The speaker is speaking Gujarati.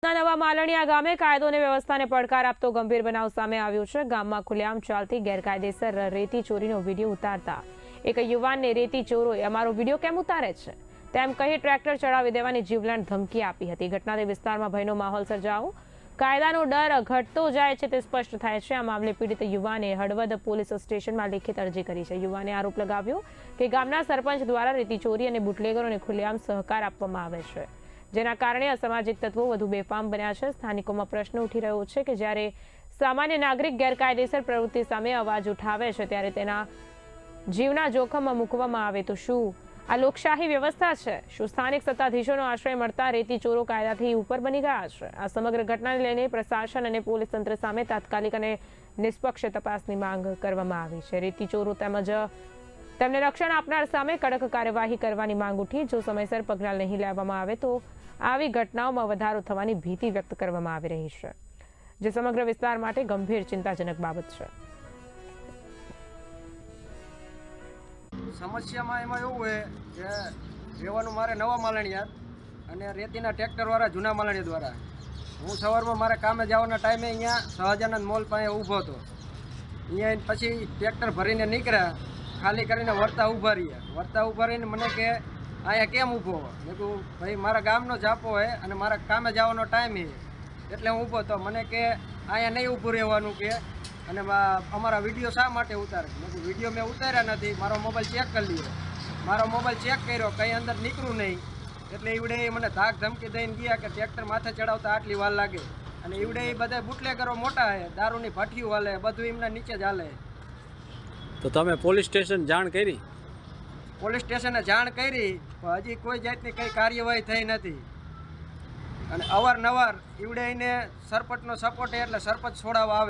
નવા માલણિયા ગામે કાયદો અને વ્યવસ્થાને પડકાર આપતો ગંભીર બનાવ સામે આવ્યો છે। ગામમાં ખુલ્લેઆમ ચાલતી ગેરકાયદેસર રેતી ચોરીનો વિડીયો ઉતારતા એક યુવાનને રેતી ચોરોએ અમારો વિડીયો કેમ ઉતારે છે તેમ કહી ટ્રેક્ટર ચડાવી દેવાની જીવલેણ ધમકી આપી હતી। ઘટનાથી વિસ્તારમાં ભયનો માહોલ સર્જાયો। કાયદાનો ડર ઘટતો જાય છે તે સ્પષ્ટ થાય છે। આ મામલે પીડિત યુવાને હળવદ પોલીસ સ્ટેશનમાં લેખિત અરજી કરી છે। યુવાને આરોપ લગાવ્યો કે ગામના સરપંચ દ્વારા રેતી ચોરી અને બુટલેગરોને ખુલ્લેઆમ સહકાર આપવામાં આવે છે, જેના કારણે અસામાજિક તત્વો વધુ બેફામ બન્યા છે। સ્થાનિકોમાં પ્રશ્ન ઉઠી રહ્યો છે કે જ્યારે સામાન્ય નાગરિક ગેરકાયદેસર પ્રવૃત્તિ સામે અવાજ ઉઠાવે છે ત્યારે તેના જીવના જોખમમાં મૂકવામાં આવે તો શું આ લોકશાહી વ્યવસ્થા છે? શું સ્થાનિક સત્તાધીશોનો આશ્રય મળતા રેતી ચોરો કાયદાથી ઉપર બની ગયા છે? આ સમગ્ર ઘટનાને લઈને પ્રશાસન અને પોલીસ તંત્ર સામે તાત્કાલિક અને નિષ્પક્ષ તપાસની માંગ કરવામાં આવી છે। રેતી ચોરો તેમજ તેમને રક્ષણ આપનાર સામે કડક કાર્યવાહી કરવાની માંગ ઉઠી। જો સમયસર પગલાં નહીં લેવામાં આવે તો આવી ઘટનાઓમાં વધારો થવાની ભીતિ વ્યક્ત કરવામાં આવી રહી છે, જે સમગ્ર વિસ્તાર માટે ગંભીર ચિંતાજનક બાબત છે। સમસ્યામાં એમાં એવું હોય કે રહેવાનું મારે નવા માલણિયા અને રેતીના ટ્રેક્ટરવાળા જૂના માલણિયા દ્વારા હું સવારમાં મારે કામે જવાના ટાઈમે અહીંયા સહજાનંદ મોલ પાસે ઊભો હતો। અહીંયા પછી ટ્રેક્ટર ભરીને નીકળ્યા, ખાલી કરીને વળતા ઊભા રહીને મને કે અહીંયા કેમ ઊભો? મેં કહું ભાઈ મારા ગામનો જાપો હોય અને મારા કામે જવાનો ટાઈમ છે એટલે હું ઊભો તો મને કે અહીંયા નહીં ઊભું રહેવાનું કે અને અમારા વિડીયો શા માટે ઉતારે? મેં કહું વિડીયો મેં ઉતાર્યા નથી, મારો મોબાઈલ ચેક કરી લ્યો। મારો મોબાઈલ ચેક કર્યો, કંઈ અંદર નીકળ્યું નહીં એટલે ઈવડે મને ધાક ધમકી દઈને ગયા કે ટ્રેક્ટર માથે ચડાવતા આટલી વાર લાગે અને ઈવડે એ બધા બુટલેગરો મોટા છે, દારૂની ભઠ્ઠીઓ હાલે, બધું એમના નીચે જ હાલે। તો તમે પોલીસ સ્ટેશન જાણ કરી? પોલીસ સ્ટેશને જાણ કરી પણ હજી કોઈ જાતની કંઈ કાર્યવાહી થઈ નથી અને અવારનવાર ઈવડે એને સરપંચનો સપોર્ટ એટલે સરપંચ છોડાવવા આવે।